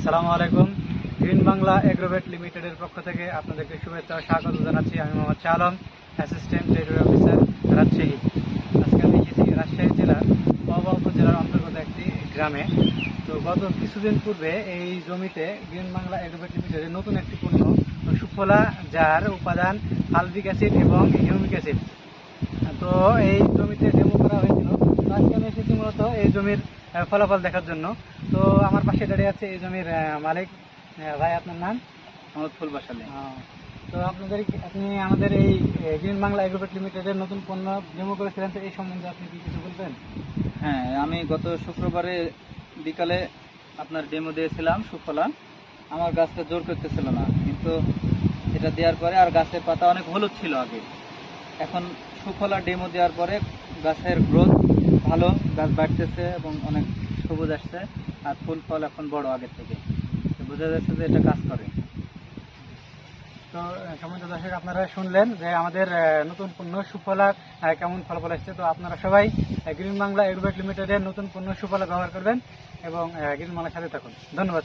আসসালামু আলাইকুম। Green Bangla Agrovet লিমিটেডের পক্ষ থেকে আপনাদেরকে শুভেচ্ছা ও স্বাগত জানাচ্ছি। আমি Mohammad Shah Alam, assistant territory officer, Rajshahi. আজকে আমি এসেছি রাজশাহী জেলার পাওয়া উপজেলার অন্তর্গত একটি গ্রামে। তো গত কিছুদিন পূর্বে এই জমিতে গ্রিন বাংলা এগ্রোভেট লিমিটেডের নতুন একটি পণ্য সুফলা, যার উপাদান আলবিক অ্যাসিড এবং হিউমিক অ্যাসিড, তো এই জমিতে ডেমো করা হয়েছিল। তো আজকে আমি এসেছি মূলত এই জমির ফলাফল দেখার জন্য। তো আমার পাশে দাঁড়িয়ে আছে এই জমির মালিক। ভাই, আপনার নাম? মোহাম্মদ ফুল বাসালে। তো আপনি আমাদের এই গ্রিন বাংলা এগ্রোভেট লিমিটেডের নতুন পণ্য ডেমো করেছিলেন, তো এই সম্বন্ধে আপনি কি কিছু বলবেন? হ্যাঁ, আমি গত শুক্রবারে বিকালে আপনার ডেমো দিয়েছিলাম সুফলা। আমার গাছটা জোর করতেছিল না, কিন্তু এটা দেওয়ার পরে আর গাছের পাতা অনেক হলুদ ছিল আগে। এখন সুফলা ডেমো দেওয়ার পরে গাছের গ্রোথ ভালো, গাছ বাড়তেছে এবং অনেক সবুজ আসছে, আর ফুল ফল এখন বড় আগের থেকে। বোঝা যাচ্ছে যে এটা কাজ করে। তো সম্মানিত দর্শক, আপনারা শুনলেন যে আমাদের নতুন পণ্য সুফলা কেমন ফলাফল আসছে। তো আপনারা সবাই গ্রিন বাংলা এগ্রোভেট লিমিটেডের নতুন পণ্য সুফলা ব্যবহার করবেন এবং গ্রিন বাংলার সাথে থাকুন। ধন্যবাদ।